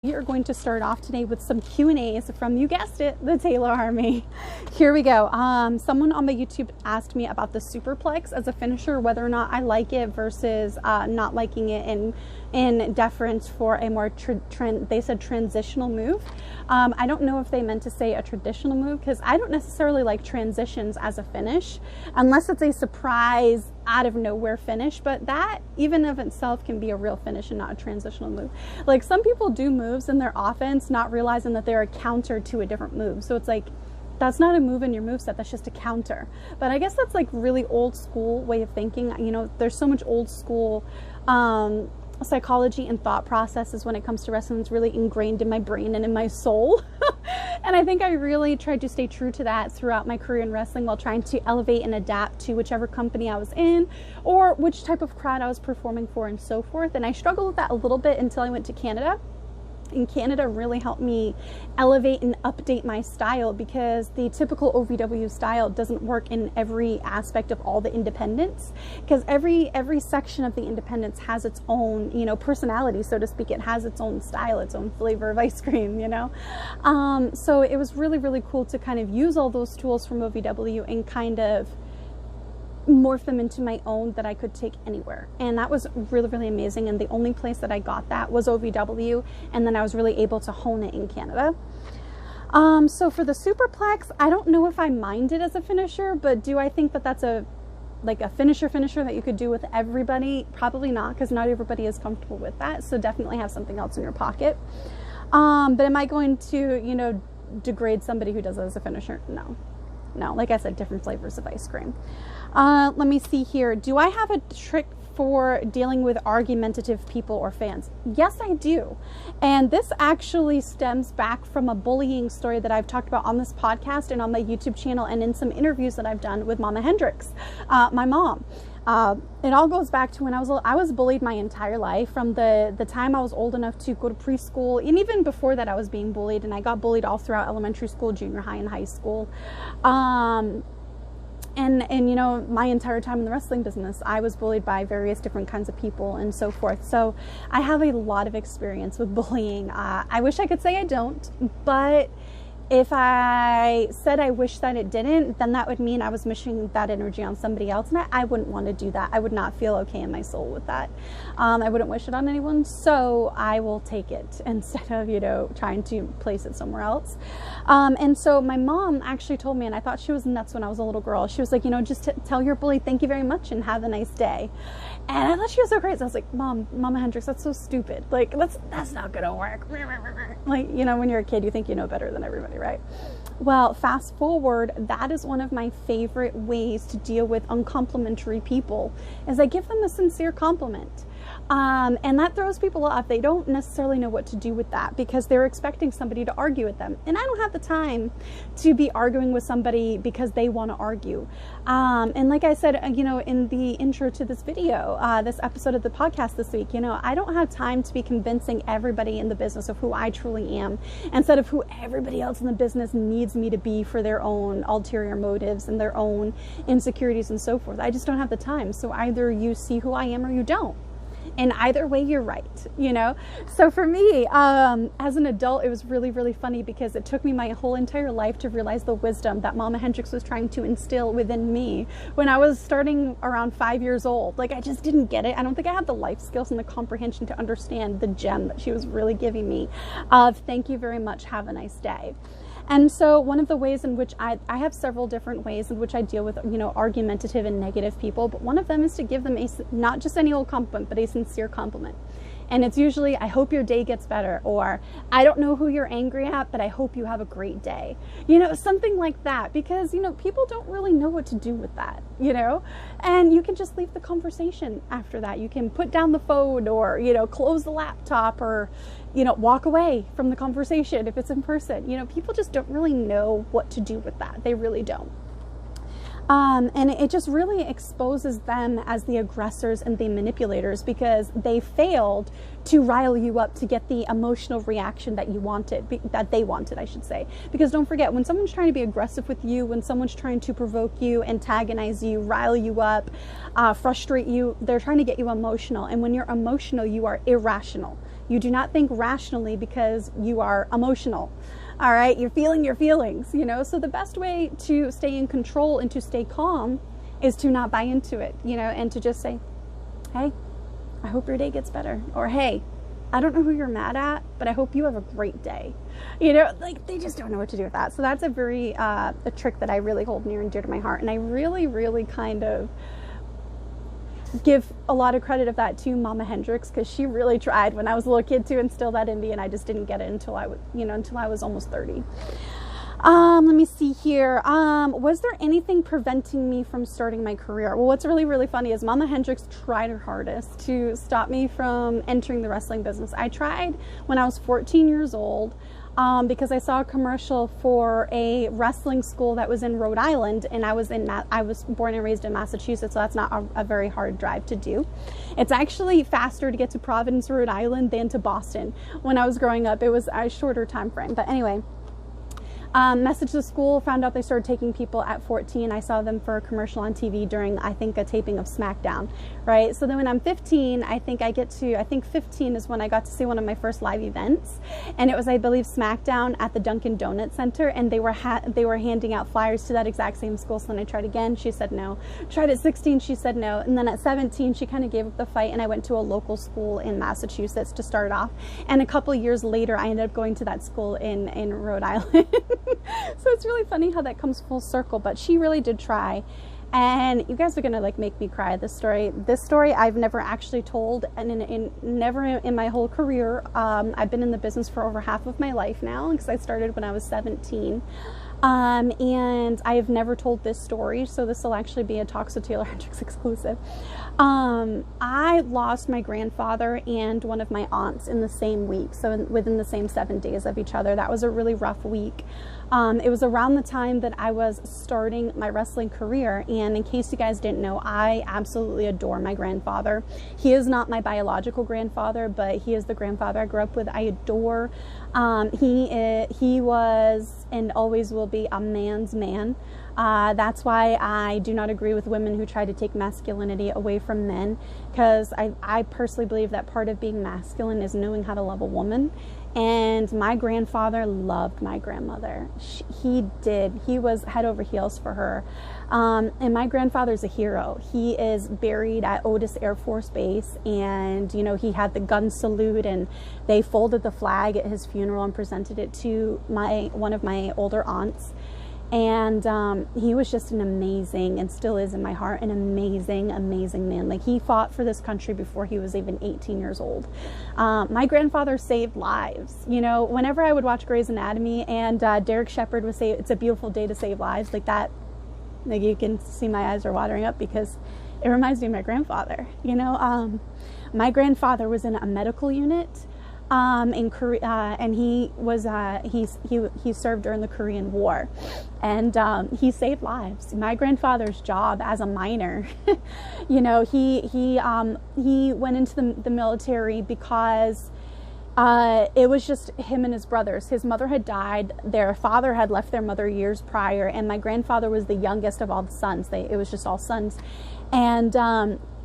We are going to start off today with some Q&As from, you guessed it, the Taeler Army. Here we go. Someone on my YouTube asked me about the superplex as a finisher, whether or not I like it versus not liking it in deference for a more they said transitional move. I don't know if they meant to say a traditional move, because I don't necessarily like transitions as a finish unless it's a surprise out of nowhere finish, but that even of itself can be a real finish and not a transitional move. Like, some people do moves in their offense not realizing that they're a counter to a different move, so it's like, that's not a move in your moveset, that's just a counter. But I guess that's like really old school way of thinking. You know, there's so much old school psychology and thought processes when it comes to wrestling. It's really ingrained in my brain and in my soul. And I think I really tried to stay true to that throughout my career in wrestling, while trying to elevate and adapt to whichever company I was in or which type of crowd I was performing for and so forth. And I struggled with that a little bit until I went to Canada. And Canada really helped me elevate and update my style, because the typical OVW style doesn't work in every aspect of all the independents, because every section of the independents has its own, you know, personality, so to speak. It has its own style, its own flavor of ice cream, you know. So it was really, really cool to kind of use all those tools from OVW and kind of morph them into my own that I could take anywhere. And that was really, really amazing. And the only place that I got that was OVW, and then I was really able to hone it in Canada. So for the superplex, I don't know if I mind it as a finisher, but do I think that that's a finisher that you could do with everybody? Probably not, because not everybody is comfortable with that. So definitely have something else in your pocket. But am I going to, you know, degrade somebody who does it as a finisher? No. Like I said, different flavors of ice cream. Let me see here. Do I have a trick for dealing with argumentative people or fans? Yes, I do. And this actually stems back from a bullying story that I've talked about on this podcast and on my YouTube channel and in some interviews that I've done with Mama Hendrix, my mom. It all goes back to when I was bullied my entire life, from the time I was old enough to go to preschool, and even before that I was being bullied, and I got bullied all throughout elementary school, junior high, and high school. And you know, my entire time in the wrestling business, I was bullied by various different kinds of people and so forth. So I have a lot of experience with bullying. I wish I could say I don't, but if I said I wish that it didn't, then that would mean I was wishing that energy on somebody else, and I wouldn't want to do that. I would not feel okay in my soul with that. I wouldn't wish it on anyone, so I will take it instead of, you know, trying to place it somewhere else. And so my mom actually told me, and I thought she was nuts when I was a little girl, she was like, you know, just tell your bully thank you very much and have a nice day. And I thought she was so crazy. I was like, Mama Hendrix, that's so stupid. Like, that's not gonna work. Like, you know, when you're a kid, you think you know better than everybody, right? Well, fast forward, that is one of my favorite ways to deal with uncomplimentary people, is I give them a sincere compliment. And that throws people off. They don't necessarily know what to do with that, because they're expecting somebody to argue with them. And I don't have the time to be arguing with somebody because they want to argue. And like I said, you know, in the intro to this video, this episode of the podcast this week, you know, I don't have time to be convincing everybody in the business of who I truly am, instead of who everybody else in the business needs me to be for their own ulterior motives and their own insecurities and so forth. I just don't have the time. So either you see who I am or you don't. And either way, you're right, you know? So for me, as an adult, it was really, really funny, because it took me my whole entire life to realize the wisdom that Mama Hendrix was trying to instill within me when I was starting around 5 years old. Like, I just didn't get it. I don't think I had the life skills and the comprehension to understand the gem that she was really giving me of thank you very much, have a nice day. And so one of the ways in which I have several different ways in which I deal with, you know, argumentative and negative people, but one of them is to give them not just any old compliment, but a sincere compliment. And it's usually, I hope your day gets better, or I don't know who you're angry at, but I hope you have a great day. You know, something like that, because, you know, people don't really know what to do with that, you know, and you can just leave the conversation after that. You can put down the phone, or, you know, close the laptop, or, you know, walk away from the conversation if it's in person. You know, people just don't really know what to do with that. They really don't. And it just really exposes them as the aggressors and the manipulators, because they failed to rile you up to get the emotional reaction that you wanted, that they wanted, I should say. Because don't forget, when someone's trying to be aggressive with you, when someone's trying to provoke you, antagonize you, rile you up, frustrate you, they're trying to get you emotional. And when you're emotional, you are irrational. You do not think rationally because you are emotional. All right, you're feeling your feelings, you know. So the best way to stay in control and to stay calm is to not buy into it, you know, and to just say, hey, I hope your day gets better. Or, hey, I don't know who you're mad at, but I hope you have a great day. You know, like, they just don't know what to do with that. So that's a trick that I really hold near and dear to my heart. And I really, really kind of give a lot of credit of that to Mama Hendrix, because she really tried when I was a little kid to instill that in me, and I just didn't get it until I was almost 30. Let me see here. Was there anything preventing me from starting my career? Well, what's really, really funny is Mama Hendrix tried her hardest to stop me from entering the wrestling business. I tried when I was 14 years old. Because I saw a commercial for a wrestling school that was in Rhode Island, and I was born and raised in Massachusetts, so that's not a very hard drive to do. It's actually faster to get to Providence, Rhode Island than to Boston. When I was growing up, it was a shorter time frame. But anyway, messaged the school, found out they started taking people at 14. I saw them for a commercial on TV during, I think, a taping of SmackDown, right? So then when I'm 15, I think 15 is when I got to see one of my first live events. And it was, I believe, SmackDown at the Dunkin' Donut Center. And they were handing out flyers to that exact same school. So then I tried again. She said no. Tried at 16. She said no. And then at 17, she kind of gave up the fight. And I went to a local school in Massachusetts to start off. And a couple of years later, I ended up going to that school in Rhode Island. So it's really funny how that comes full circle, but she really did try. And you guys are gonna like make me cry. This story I've never actually told, and never in my whole career. I've been in the business for over half of my life now, because I started when I was 17. And I have never told this story, so this will actually be a Talks with Taeler Hendrix exclusive. I lost my grandfather and one of my aunts in the same week, so within the same 7 days of each other. That was a really rough week. It was around the time that I was starting my wrestling career, and in case you guys didn't know, I absolutely adore my grandfather. He is not my biological grandfather, but he is the grandfather I grew up with. I adore. He was and always will be a man's man. That's why I do not agree with women who try to take masculinity away from men, because I personally believe that part of being masculine is knowing how to love a woman. And my grandfather loved my grandmother. He did. He was head over heels for her. And my grandfather's a hero. He is buried at Otis Air Force Base, and you know, he had the gun salute, and they folded the flag at his funeral and presented it to one of my older aunts. And he was just an amazing, and still is in my heart, an amazing, amazing man. Like, he fought for this country before he was even 18 years old. My grandfather saved lives. You know, whenever I would watch Grey's Anatomy and Derek Shepherd would say, "It's a beautiful day to save lives," like that, like, you can see my eyes are watering up, because it reminds me of my grandfather. You know, my grandfather was in a medical unit in Korea, and he served during the Korean War, and he saved lives. My grandfather's job as a miner, you know, he went into the military because it was just him and his brothers. His mother had died. Their father had left their mother years prior, and my grandfather was the youngest of all the sons. It was just all sons, and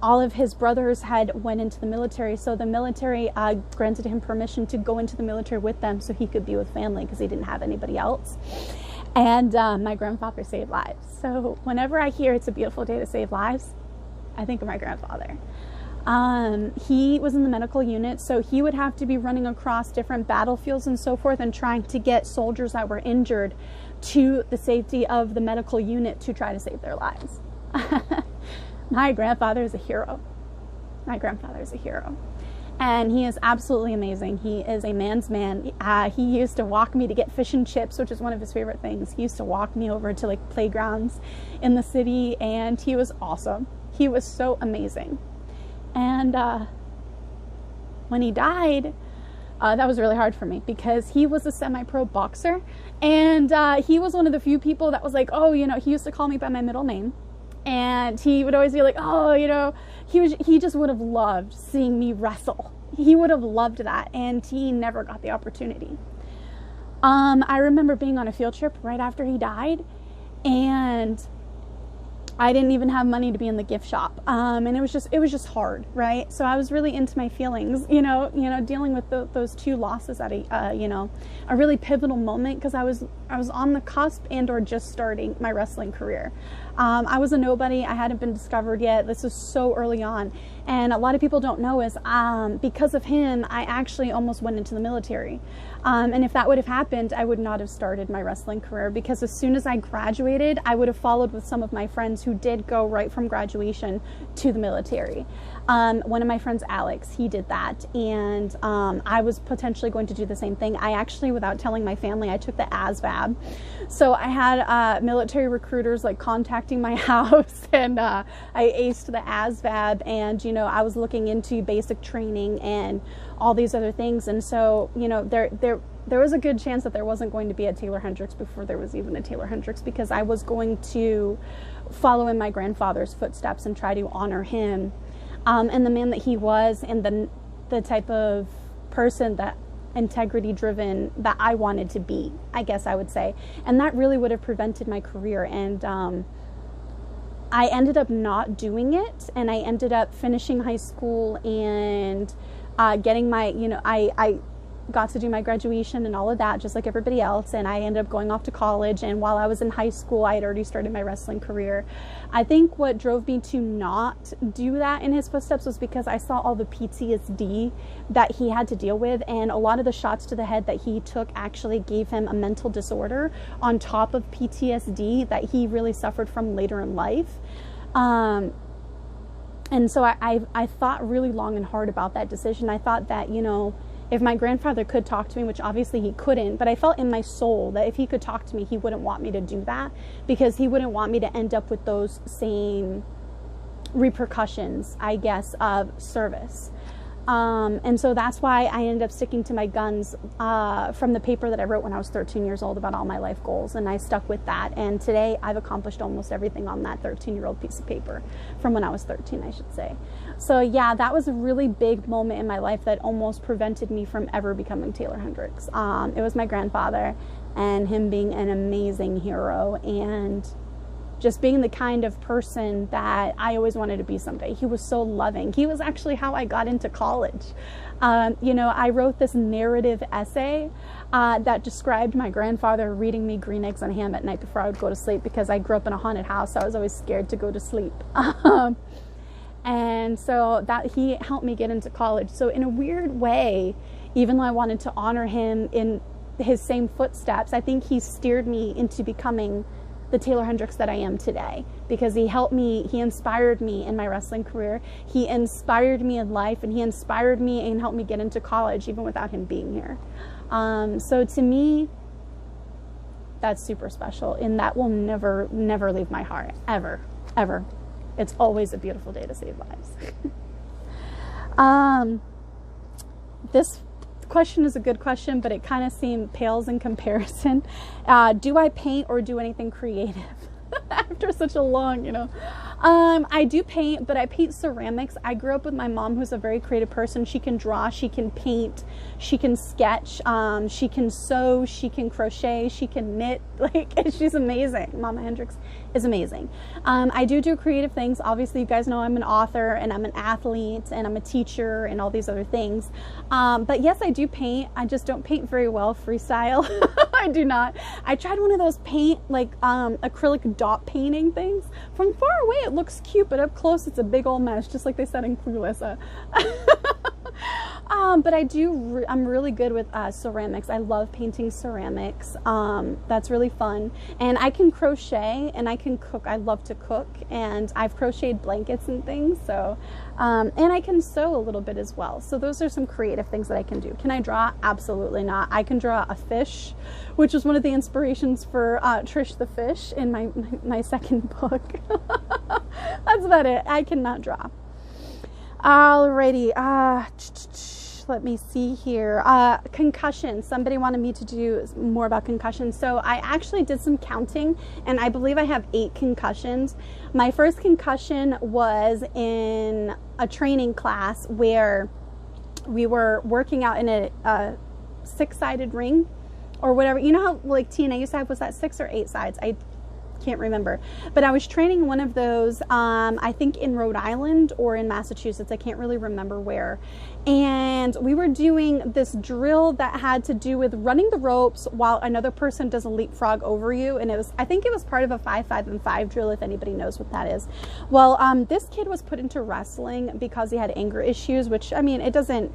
all of his brothers had went into the military, so the military granted him permission to go into the military with them so he could be with family, because he didn't have anybody else. And my grandfather saved lives. So whenever I hear "it's a beautiful day to save lives," I think of my grandfather. He was in the medical unit, so he would have to be running across different battlefields and so forth, and trying to get soldiers that were injured to the safety of the medical unit to try to save their lives. My grandfather is a hero. My grandfather is a hero. And he is absolutely amazing. He is a man's man. He used to walk me to get fish and chips, which is one of his favorite things. He used to walk me over to like playgrounds in the city, and he was awesome. He was so amazing. And when he died, that was really hard for me, because he was a semi-pro boxer, and he was one of the few people that was like, oh, you know, he used to call me by my middle name. And he would always be like, oh, you know, he just would have loved seeing me wrestle. He would have loved that, and he never got the opportunity. I remember being on a field trip right after he died, and I didn't even have money to be in the gift shop. And it was just hard, right? So I was really into my feelings, dealing with those two losses at a really pivotal moment, because I was on the cusp and or just starting my wrestling career. I was a nobody. I hadn't been discovered yet. This was so early on. And a lot of people don't know is because of him, I actually almost went into the military. And if that would have happened, I would not have started my wrestling career, because as soon as I graduated, I would have followed with some of my friends who did go right from graduation to the military. One of my friends, Alex, he did that. And I was potentially going to do the same thing. I actually, without telling my family, I took the ASVAB. So I had military recruiters like contacting my house, and I aced the ASVAB, and I was looking into basic training and all these other things. And so there was a good chance that there wasn't going to be a Taeler Hendrix before there was even a Taeler Hendrix, because I was going to follow in my grandfather's footsteps and try to honor him and the man that he was, and the type of person that integrity driven that I wanted to be, I guess I would say. And that really would have prevented my career. And I ended up not doing it, and I ended up finishing high school and getting my, I got to do my graduation and all of that, just like everybody else. And I ended up going off to college. And while I was in high school, I had already started my wrestling career. I think what drove me to not do that in his footsteps was because I saw all the PTSD that he had to deal with. And a lot of the shots to the head that he took actually gave him a mental disorder on top of PTSD that he really suffered from later in life. And so I thought really long and hard about that decision. I thought that, if my grandfather could talk to me, which obviously he couldn't, but I felt in my soul that if he could talk to me, he wouldn't want me to do that, because he wouldn't want me to end up with those same repercussions, I guess, of service. And so that's why I ended up sticking to my guns from the paper that I wrote when I was 13 years old about all my life goals, and I stuck with that. And today I've accomplished almost everything on that 13-year-old piece of paper, from when I was 13, I should say. So yeah, that was a really big moment in my life that almost prevented me from ever becoming Taeler Hendrix. It was my grandfather, and him being an amazing hero, and just being the kind of person that I always wanted to be someday. He was so loving. He was actually how I got into college. I wrote this narrative essay that described my grandfather reading me Green Eggs and Ham at night before I would go to sleep, because I grew up in a haunted house, so I was always scared to go to sleep. And so that he helped me get into college. So in a weird way, even though I wanted to honor him in his same footsteps, I think he steered me into becoming the Taeler Hendrix that I am today, because he helped me, he inspired me in my wrestling career, he inspired me in life, and he inspired me and helped me get into college even without him being here. So to me, that's super special, and that will never leave my heart, ever. It's always a beautiful day to save lives. This question is a good question, but it kind of pales in comparison. Do I paint or do anything creative? After such a long, I do paint, but I paint ceramics. I grew up with my mom, who's a very creative person. She can draw, she can paint, she can sketch, she can sew, she can crochet, she can knit. Like, she's amazing. Mama Hendrix is amazing. I do creative things. Obviously, you guys know I'm an author, and I'm an athlete, and I'm a teacher, and all these other things. But yes, I do paint. I just don't paint very well freestyle. I do not. I tried one of those acrylic dot painting things. From far away, it looks cute, but up close, it's a big old mess, just like they said in Clueless. But I'm really good with ceramics. I love painting ceramics. That's really fun. And I can crochet, and I can cook. I love to cook, and I've crocheted blankets and things. So, and I can sew a little bit as well. So those are some creative things that I can do. Can I draw? Absolutely not. I can draw a fish, which was one of the inspirations for Trish the Fish in my second book. That's about it. I cannot draw. Alrighty, let me see here. Concussion. Somebody wanted me to do more about concussion. So I actually did some counting, and I believe I have 8 concussions. My first concussion was in a training class where we were working out in a 6-sided ring or whatever. You know how like TNA used to have, was that 6 or 8 sides? I can't remember. But I was training one of those, I think in Rhode Island or in Massachusetts. I can't really remember where. And we were doing this drill that had to do with running the ropes while another person does a leapfrog over you. And I think it was part of a 5, 5, and 5 drill, if anybody knows what that is. Well, this kid was put into wrestling because he had anger issues, which, I mean, it doesn't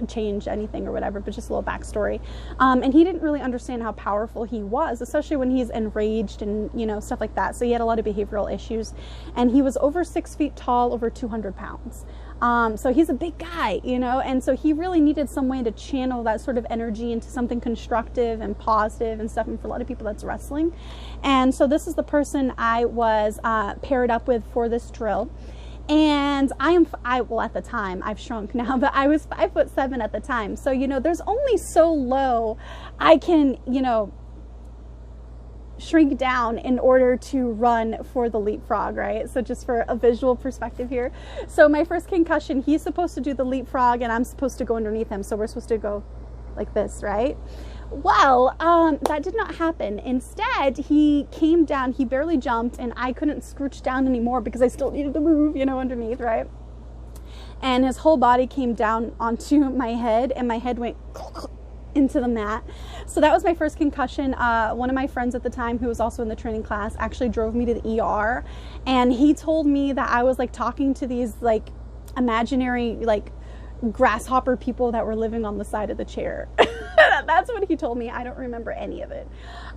change anything or whatever, but just a little backstory. And he didn't really understand how powerful he was, especially when he's enraged and, you know, stuff like that. So he had a lot of behavioral issues, and he was over 6 feet tall, over 200 pounds. So he's a big guy, you know, and so he really needed some way to channel that sort of energy into something constructive and positive and stuff. And for a lot of people, that's wrestling. And so this is the person I was paired up with for this drill. And well, at the time, I've shrunk now, but I was 5'7" at the time. So, you know, there's only so low I can, you know, shrink down in order to run for the leapfrog, right? So just for a visual perspective here. So my first concussion, he's supposed to do the leapfrog and I'm supposed to go underneath him. So we're supposed to go like this, right? Well, that did not happen. Instead, he came down, he barely jumped, and I couldn't scooch down anymore because I still needed to move, you know, underneath, right? And his whole body came down onto my head, and my head went into the mat. So that was my first concussion. One of my friends at the time, who was also in the training class, actually drove me to the ER, and he told me that I was like talking to these like imaginary like grasshopper people that were living on the side of the chair. That's what he told me. I don't remember any of it.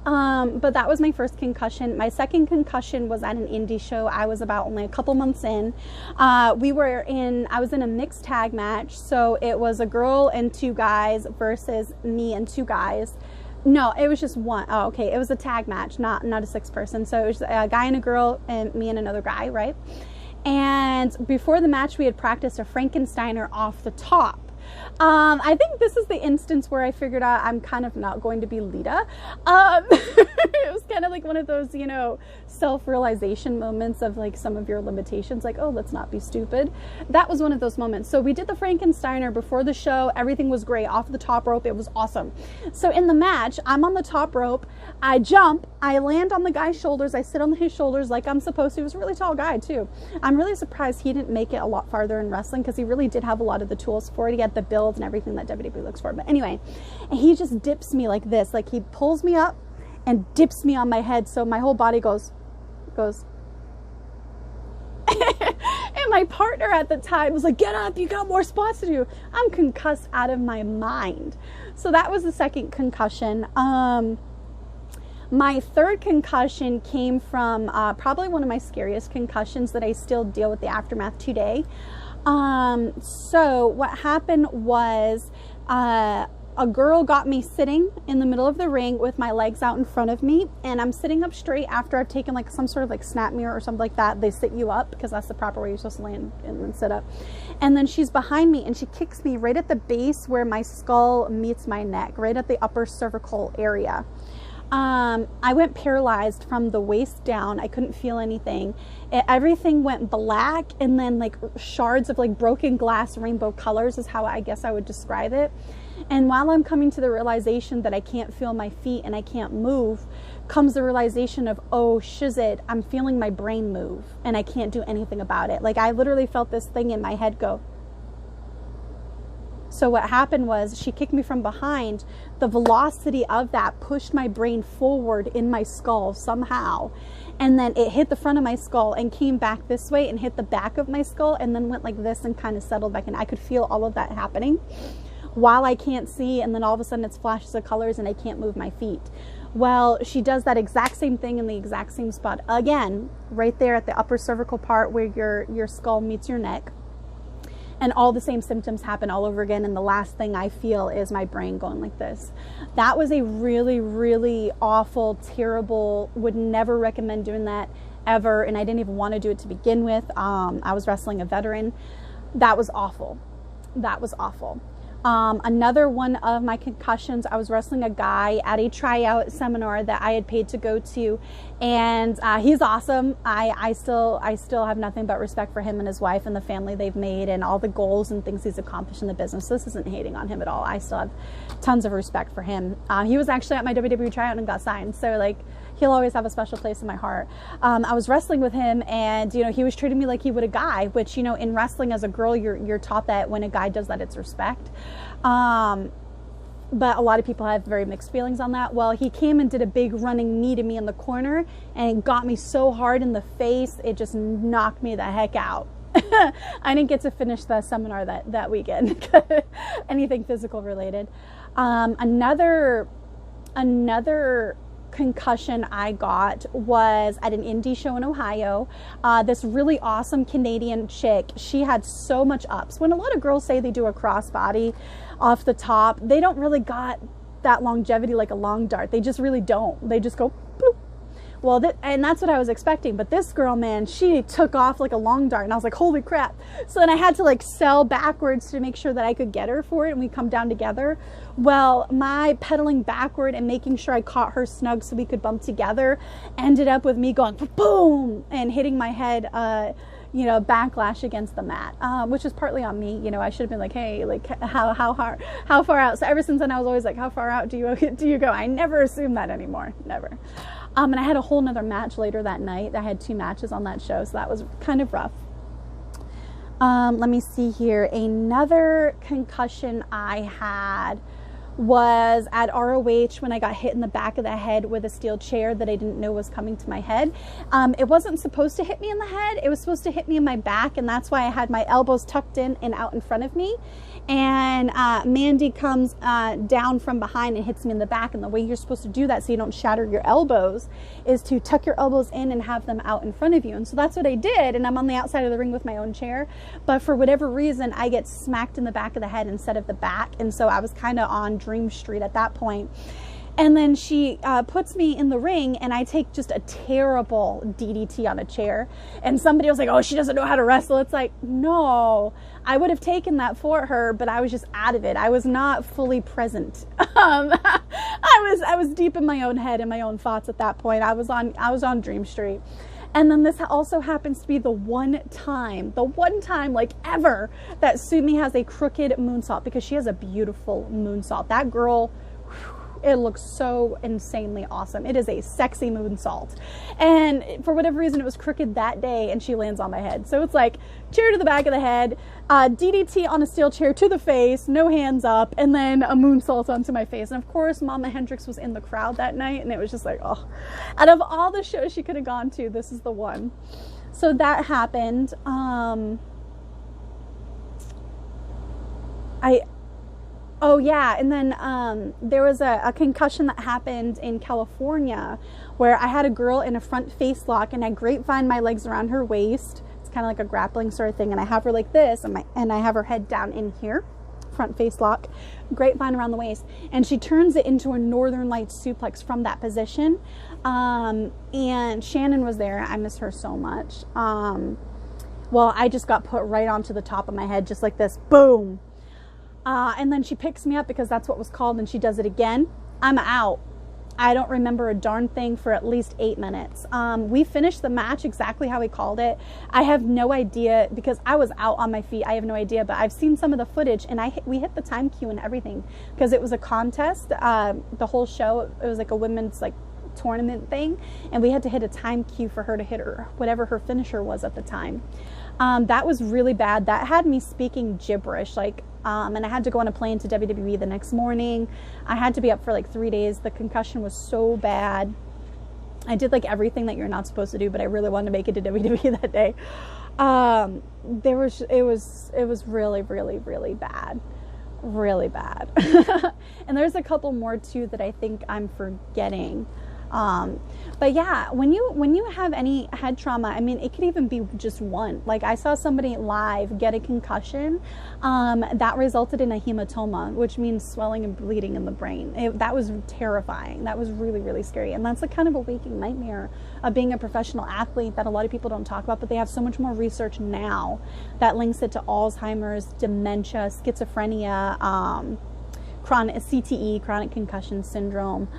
But that was my first concussion. My second concussion was at an indie show. I was about only a couple months in. I was in a mixed tag match. So it was a girl and 2 guys versus me and 2 guys. No, it was just one. Oh, okay. It was a tag match, not a 6-person. So it was a guy and a girl and me and another guy, right? And before the match, we had practiced a Frankensteiner off the top. I think this is the instance where I figured out I'm kind of not going to be Lita. It was kind of like one of those, you know, self-realization moments of like some of your limitations, like, oh, let's not be stupid. That was one of those moments. So we did the Frankensteiner before the show. Everything was great. Off the top rope, it was awesome. So in the match, I'm on the top rope. I jump. I land on the guy's shoulders. I sit on his shoulders like I'm supposed to. He was a really tall guy, too. I'm really surprised he didn't make it a lot farther in wrestling because he really did have a lot of the tools for it. He had the build and everything that WWE looks for. But anyway, and he just dips me like this. Like he pulls me up and dips me on my head. So my whole body goes. And my partner at the time was like, get up, you got more spots to do. I'm concussed out of my mind. So that was the second concussion. My third concussion came from probably one of my scariest concussions that I still deal with the aftermath today. So what happened was a girl got me sitting in the middle of the ring with my legs out in front of me, and I'm sitting up straight after I've taken like some sort of like snap mirror or something like that. They sit you up because that's the proper way you're supposed to land and then sit up. And then she's behind me and she kicks me right at the base where my skull meets my neck, right at the upper cervical area. I went paralyzed from the waist down. I couldn't feel anything. Everything went black, and then like shards of like broken glass rainbow colors is how I guess I would describe it. And while I'm coming to the realization that I can't feel my feet and I can't move, comes the realization of, oh shizit, I'm feeling my brain move and I can't do anything about it. Like I literally felt this thing in my head go. So what happened was she kicked me from behind. The velocity of that pushed my brain forward in my skull somehow. And then it hit the front of my skull and came back this way and hit the back of my skull and then went like this and kind of settled back in. I could feel all of that happening while I can't see, and then all of a sudden it's flashes of colors and I can't move my feet. Well, she does that exact same thing in the exact same spot again, right there at the upper cervical part where your skull meets your neck. And all the same symptoms happen all over again. And the last thing I feel is my brain going like this. That was a really, really awful, terrible, would never recommend doing that ever. And I didn't even want to do it to begin with. I was wrestling a veteran. That was awful. That was awful. Another one of my concussions, I was wrestling a guy at a tryout seminar that I had paid to go to, and he's awesome. I still have nothing but respect for him and his wife and the family they've made and all the goals and things he's accomplished in the business. This isn't hating on him at all. I still have tons of respect for him. He was actually at my WWE tryout and got signed, so like he'll always have a special place in my heart. I was wrestling with him, and he was treating me like he would a guy, which in wrestling as a girl, you're taught that when a guy does that, it's respect. But a lot of people have very mixed feelings on that. Well, he came and did a big running knee to me in the corner, and it got me so hard in the face, it just knocked me the heck out. I didn't get to finish the seminar that weekend. Anything physical related. Another concussion I got was at an indie show in Ohio. This really awesome Canadian chick, she had so much ups. When a lot of girls say they do a crossbody off the top, they don't really got that longevity like a long dart. They just really don't. They just go bloop. Well, and that's what I was expecting. But this girl, man, she took off like a long dart, and I was like, holy crap. So then I had to like sell backwards to make sure that I could get her for it, and we come down together. Well, my pedaling backward and making sure I caught her snug so we could bump together ended up with me going boom and hitting my head, backlash against the mat, which is partly on me. I should have been like, hey, like how far out? So ever since then, I was always like, how far out do you go? I never assume that anymore. Never. And I had a whole nother match later that night. I had 2 matches on that show, so that was kind of rough. Let me see here. Another concussion I had was at ROH when I got hit in the back of the head with a steel chair that I didn't know was coming to my head. It wasn't supposed to hit me in the head. It was supposed to hit me in my back, and that's why I had my elbows tucked in and out in front of me. And Mandy comes down from behind and hits me in the back. And the way you're supposed to do that so you don't shatter your elbows is to tuck your elbows in and have them out in front of you. And so that's what I did. And I'm on the outside of the ring with my own chair. But for whatever reason, I get smacked in the back of the head instead of the back. And so I was kind of on Dream Street at that point. And then she puts me in the ring, and I take just a terrible DDT on a chair. And somebody was like, oh, she doesn't know how to wrestle. It's like, no, I would have taken that for her, but I was just out of it. I was not fully present. I was deep in my own head and my own thoughts at that point. I was on Dream Street. And then this also happens to be the one time like ever that Sumi has a crooked moonsault, because she has a beautiful moonsault. That girl, it looks so insanely awesome. It is a sexy moonsault. And for whatever reason, it was crooked that day, and she lands on my head. So it's like chair to the back of the head, DDT on a steel chair to the face, no hands up, and then a moonsault onto my face. And of course, Mama Hendrix was in the crowd that night, and it was just like, oh, out of all the shows she could have gone to, this is the one. So that happened. Oh yeah, and then there was a concussion that happened in California where I had a girl in a front face lock, and I grapevine my legs around her waist. It's kind of like a grappling sort of thing, and I have her like this, and I have her head down in here, front face lock, grapevine around the waist, and she turns it into a Northern Lights suplex from that position. And Shannon was there. I miss her so much. Well, I just got put right onto the top of my head, just like this, boom. And then she picks me up, because that's what was called, and she does it again. I'm out. I don't remember a darn thing for at least 8 minutes. We finished the match exactly how we called it. I have no idea, because I was out on my feet. I have no idea, but I've seen some of the footage, and we hit the time cue and everything, because it was a contest. The whole show, it was like a women's tournament thing, and we had to hit a time cue for her to hit her whatever her finisher was at the time. That was really bad. That had me speaking gibberish, and I had to go on a plane to WWE the next morning. I had to be up for 3 days. The concussion was so bad. I did everything that you're not supposed to do, but I really wanted to make it to WWE that day. It was really, really, really bad. Really bad. And there's a couple more too that I think I'm forgetting. But yeah, when you have any head trauma, I mean, it could even be just one. I saw somebody live get a concussion that resulted in a hematoma, which means swelling and bleeding in the brain. That was terrifying. That was really, really scary. And that's kind of a waking nightmare of being a professional athlete that a lot of people don't talk about, but they have so much more research now that links it to Alzheimer's, dementia, schizophrenia, chronic CTE, chronic concussion syndrome,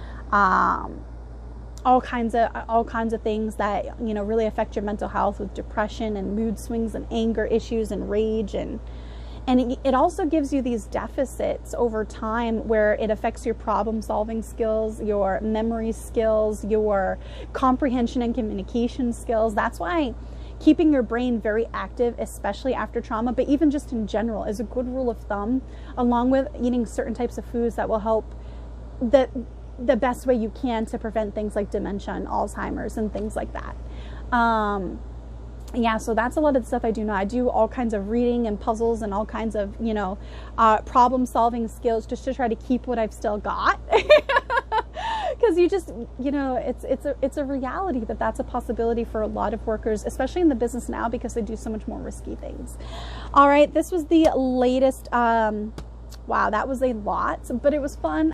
all kinds of things that really affect your mental health, with depression and mood swings and anger issues and rage, and And it also gives you these deficits over time where it affects your problem solving skills, your memory skills, your comprehension and communication skills. That's why keeping your brain very active, especially after trauma, but even just in general, is a good rule of thumb, along with eating certain types of foods that will help the best way you can to prevent things like dementia and Alzheimer's and things like that. Yeah, so that's a lot of the stuff I do now. I do all kinds of reading and puzzles and all kinds of, you know, problem solving skills just to try to keep what I've still got. Because you just, you know, it's a reality that that's a possibility for a lot of workers, especially in the business now, because they do so much more risky things. All right, this was the latest. Wow, that was a lot, but it was fun.